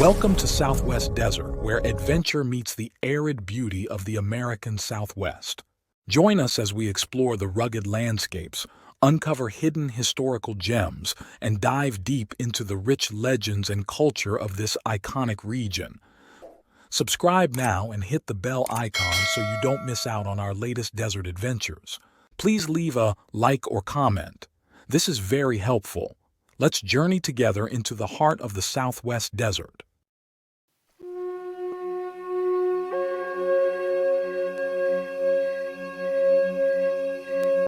Welcome to Southwest Desert, where adventure meets the arid beauty of the American Southwest. Join us as we explore the rugged landscapes, uncover hidden historical gems, and dive deep into the rich legends and culture of this iconic region. Subscribe now and hit the bell icon so you don't miss out on our latest desert adventures. Please leave a like or comment. This is very helpful. Let's journey together into the heart of the Southwest Desert.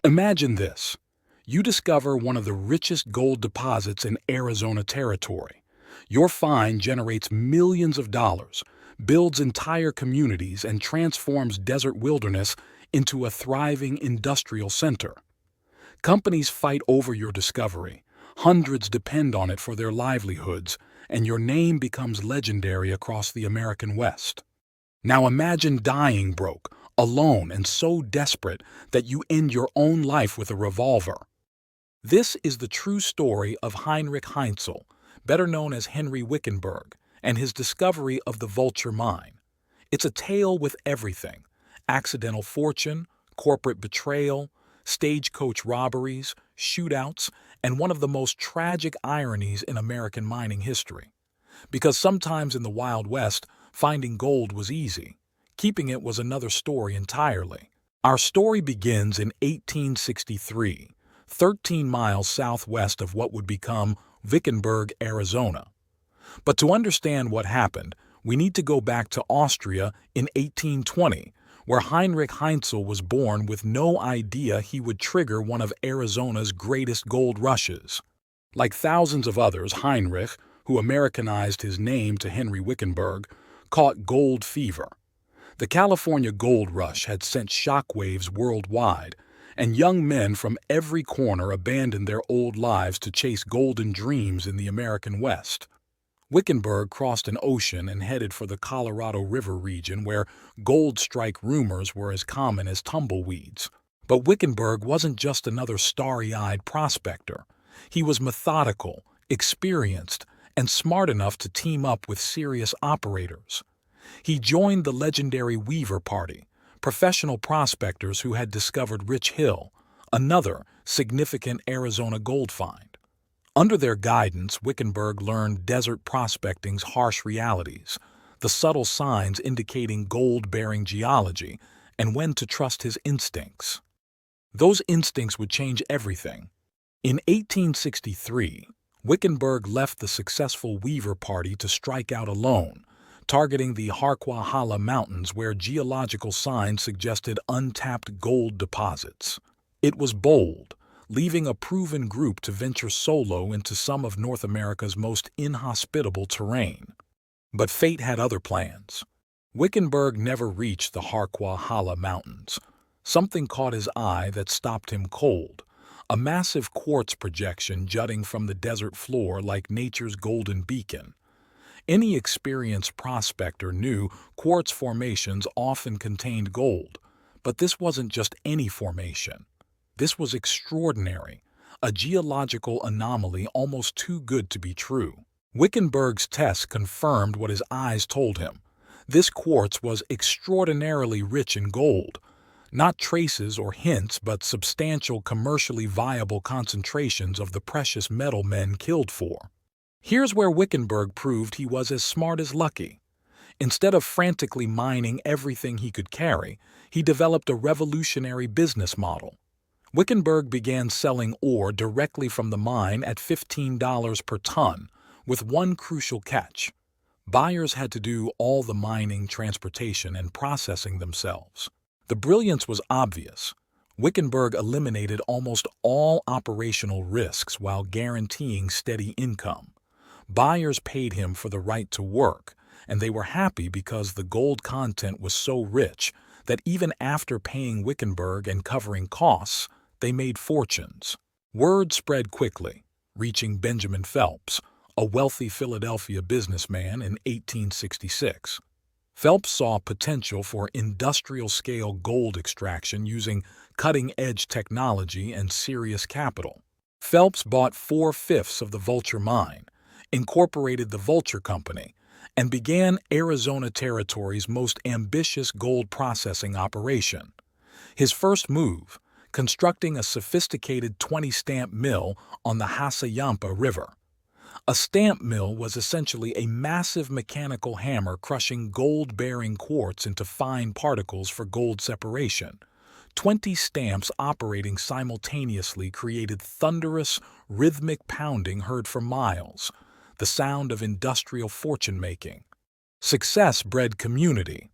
Imagine this. You discover one of the richest gold deposits in Arizona territory. Your find generates millions of dollars, builds entire communities, and transforms desert wilderness into a thriving industrial center. Companies fight over your discovery. Hundreds depend on it for their livelihoods, and your name becomes legendary across the American West. Now imagine dying broke, alone, and so desperate that you end your own life with a revolver. This is the true story of Heinrich Heinzel, better known as Henry Wickenburg, and his discovery of the Vulture Mine. It's a tale with everything: accidental fortune, corporate betrayal, stagecoach robberies, shootouts, and one of the most tragic ironies in American mining history. Because sometimes in the Wild West, finding gold was easy. Keeping it was another story entirely. Our story begins in 1863, 13 miles southwest of what would become Wickenburg, Arizona. But to understand what happened, we need to go back to Austria in 1820, where Heinrich Heinzel was born with no idea he would trigger one of Arizona's greatest gold rushes. Like thousands of others, Heinrich, who Americanized his name to Henry Wickenburg, caught gold fever. The California gold rush had sent shockwaves worldwide, and young men from every corner abandoned their old lives to chase golden dreams in the American West. Wickenburg crossed an ocean and headed for the Colorado River region, where gold strike rumors were as common as tumbleweeds. But Wickenburg wasn't just another starry-eyed prospector. He was methodical, experienced, and smart enough to team up with serious operators. He joined the legendary Weaver Party, professional prospectors who had discovered Rich Hill, another significant Arizona gold find. Under their guidance, Wickenburg learned desert prospecting's harsh realities, the subtle signs indicating gold-bearing geology, and when to trust his instincts. Those instincts would change everything. In 1863, Wickenburg left the successful Weaver Party to strike out alone, targeting the Harquahala Mountains, where geological signs suggested untapped gold deposits. It was bold, leaving a proven group to venture solo into some of North America's most inhospitable terrain. But fate had other plans. Wickenburg never reached the Harquahala Mountains. Something caught his eye that stopped him cold: a massive quartz projection jutting from the desert floor like nature's golden beacon. Any experienced prospector knew quartz formations often contained gold, but this wasn't just any formation. This was extraordinary, a geological anomaly almost too good to be true. Wickenburg's tests confirmed what his eyes told him. This quartz was extraordinarily rich in gold. Not traces or hints, but substantial, commercially viable concentrations of the precious metal men killed for. Here's where Wickenburg proved he was as smart as lucky. Instead of frantically mining everything he could carry, he developed a revolutionary business model. Wickenburg began selling ore directly from the mine at $15 per ton, with one crucial catch: buyers had to do all the mining, transportation, and processing themselves. The brilliance was obvious. Wickenburg eliminated almost all operational risks while guaranteeing steady income. Buyers paid him for the right to work, and they were happy because the gold content was so rich that even after paying Wickenburg and covering costs, they made fortunes. Word spread quickly, reaching Benjamin Phelps, a wealthy Philadelphia businessman, in 1866. Phelps saw potential for industrial-scale gold extraction using cutting-edge technology and serious capital. Phelps bought 4/5 of the Vulture Mine, incorporated the Vulture Company, and began Arizona Territory's most ambitious gold processing operation. His first move, constructing a sophisticated 20-stamp mill on the Hassayampa River. A stamp mill was essentially a massive mechanical hammer crushing gold-bearing quartz into fine particles for gold separation. 20 stamps operating simultaneously created thunderous, rhythmic pounding heard for miles, the sound of industrial fortune-making. Success bred community.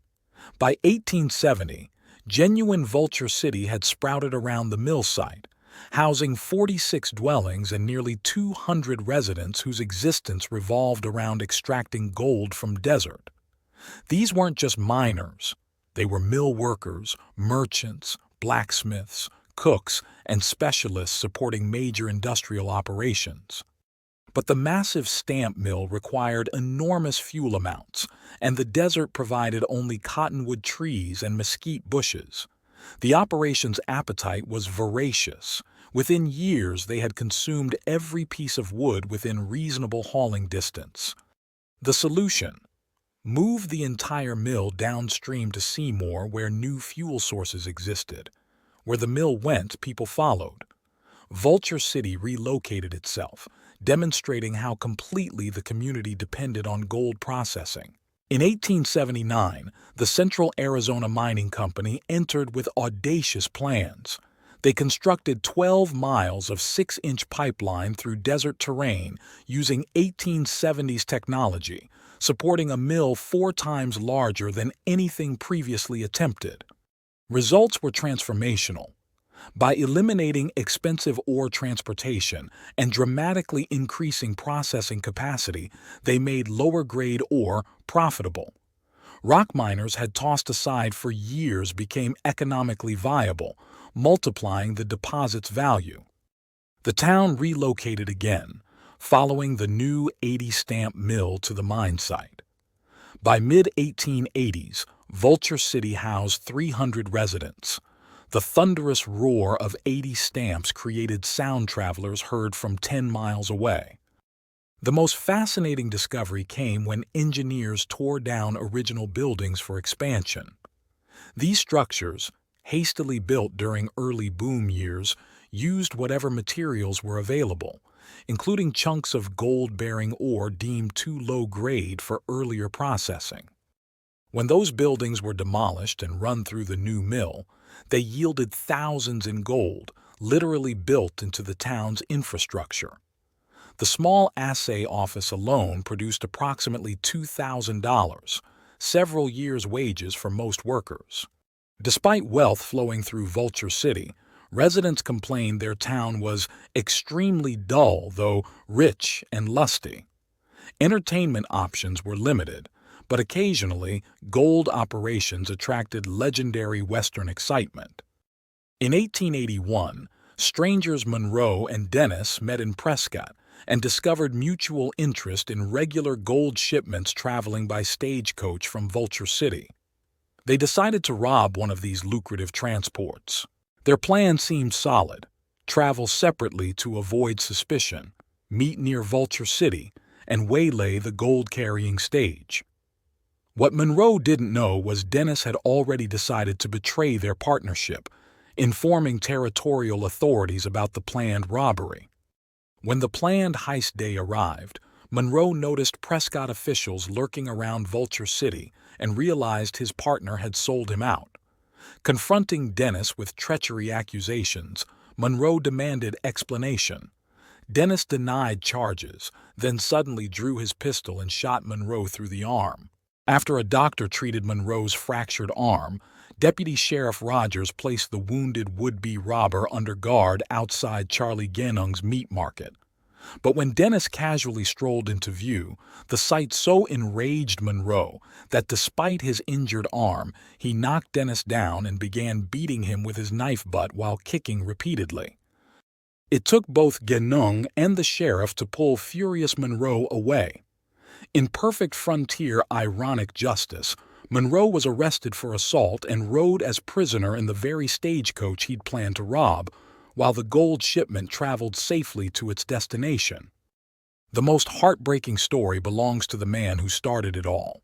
By 1870, genuine Vulture City had sprouted around the mill site, housing 46 dwellings and nearly 200 residents whose existence revolved around extracting gold from desert. These weren't just miners. They were mill workers, merchants, blacksmiths, cooks, and specialists supporting major industrial operations. But the massive stamp mill required enormous fuel amounts, and the desert provided only cottonwood trees and mesquite bushes. The operation's appetite was voracious. Within years, they had consumed every piece of wood within reasonable hauling distance. The solution: move the entire mill downstream to Seymour where new fuel sources existed. Where the mill went, people followed. Vulture City relocated itself, demonstrating how completely the community depended on gold processing. In 1879, the Central Arizona Mining Company entered with audacious plans. They constructed 12 miles of 6-inch pipeline through desert terrain using 1870s technology, supporting a mill 4 times larger than anything previously attempted. Results were transformational. By eliminating expensive ore transportation and dramatically increasing processing capacity, they made lower-grade ore profitable. Rock miners had tossed aside for years became economically viable, multiplying the deposit's value. The town relocated again, following the new 80-stamp mill to the mine site. By mid-1880s, Vulture City housed 300 residents. The thunderous roar of 80 stamps created sound travelers heard from 10 miles away. The most fascinating discovery came when engineers tore down original buildings for expansion. These structures, hastily built during early boom years, used whatever materials were available, including chunks of gold-bearing ore deemed too low grade for earlier processing. When those buildings were demolished and run through the new mill, they yielded thousands in gold, literally built into the town's infrastructure. The small assay office alone produced approximately $2,000, several years' wages for most workers. Despite wealth flowing through Vulture City, residents complained their town was extremely dull, though rich and lusty. Entertainment options were limited, but occasionally gold operations attracted legendary Western excitement. In 1881, strangers Monroe and Dennis met in Prescott and discovered mutual interest in regular gold shipments traveling by stagecoach from Vulture City. They decided to rob one of these lucrative transports. Their plan seemed solid: travel separately to avoid suspicion, meet near Vulture City, and waylay the gold-carrying stage. What Monroe didn't know was Dennis had already decided to betray their partnership, informing territorial authorities about the planned robbery. When the planned heist day arrived, Monroe noticed Prescott officials lurking around Vulture City and realized his partner had sold him out. Confronting Dennis with treachery accusations, Monroe demanded explanation. Dennis denied charges, then suddenly drew his pistol and shot Monroe through the arm. After a doctor treated Monroe's fractured arm, Deputy Sheriff Rogers placed the wounded would-be robber under guard outside Charlie Genung's meat market. But when Dennis casually strolled into view, the sight so enraged Monroe that despite his injured arm, he knocked Dennis down and began beating him with his knife butt while kicking repeatedly. It took both Genung and the sheriff to pull furious Monroe away. In perfect frontier ironic justice, Monroe was arrested for assault and rode as prisoner in the very stagecoach he'd planned to rob, while the gold shipment traveled safely to its destination. The most heartbreaking story belongs to the man who started it all.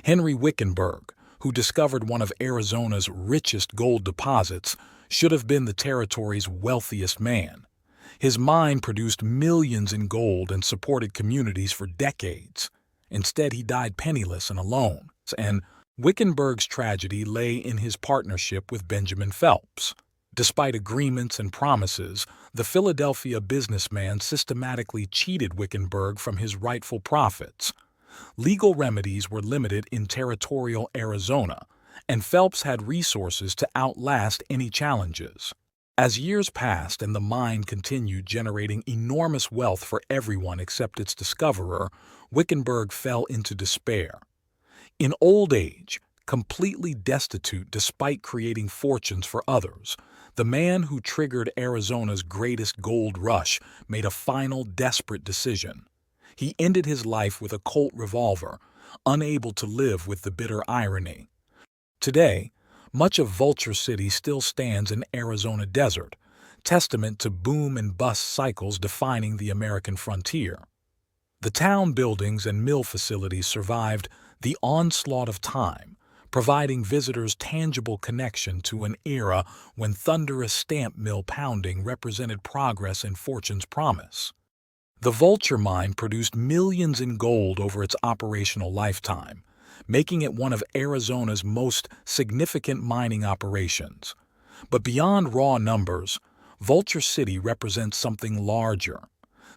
Henry Wickenburg, who discovered one of Arizona's richest gold deposits, should have been the territory's wealthiest man. His mine produced millions in gold and supported communities for decades. Instead, he died penniless and alone, and Wickenburg's tragedy lay in his partnership with Benjamin Phelps. Despite agreements and promises, the Philadelphia businessman systematically cheated Wickenburg from his rightful profits. Legal remedies were limited in territorial Arizona, and Phelps had resources to outlast any challenges. As years passed and the mine continued generating enormous wealth for everyone except its discoverer, Wickenburg fell into despair. In old age, completely destitute despite creating fortunes for others, the man who triggered Arizona's greatest gold rush made a final desperate decision. He ended his life with a Colt revolver, unable to live with the bitter irony. Today, much of Vulture City still stands in Arizona desert, testament to boom and bust cycles defining the American frontier. The town buildings and mill facilities survived the onslaught of time, providing visitors tangible connection to an era when thunderous stamp mill pounding represented progress and fortune's promise. The Vulture Mine produced millions in gold over its operational lifetime, making it one of Arizona's most significant mining operations. But beyond raw numbers, Vulture City represents something larger.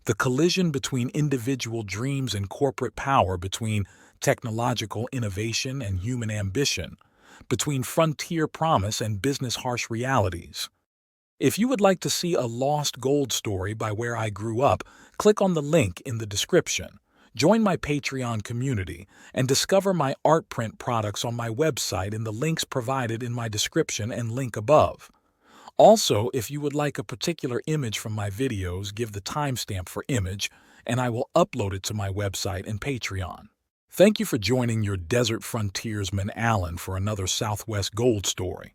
The collision between individual dreams and corporate power, between technological innovation and human ambition, between frontier promise and business harsh realities. If you would like to see a lost gold story by where I grew up, click on the link in the description. Join my Patreon community and discover my art print products on my website in the links provided in my description and link above. Also, if you would like a particular image from my videos, give the timestamp for image, and I will upload it to my website and Patreon. Thank you for joining your desert frontiersman Alan for another Southwest Gold story.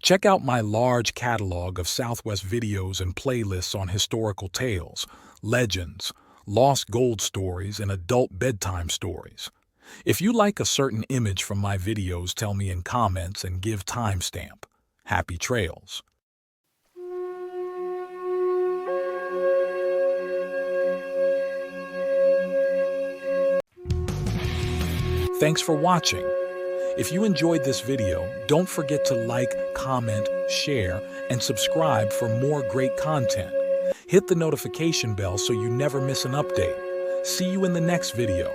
Check out my large catalog of Southwest videos and playlists on historical tales, legends, lost gold stories, and adult bedtime stories. If you like a certain image from my videos, tell me in comments and give timestamp. Happy trails. Thanks for watching. If you enjoyed this video, don't forget to like, comment, share, and subscribe for more great content. Hit the notification bell so you never miss an update. See you in the next video.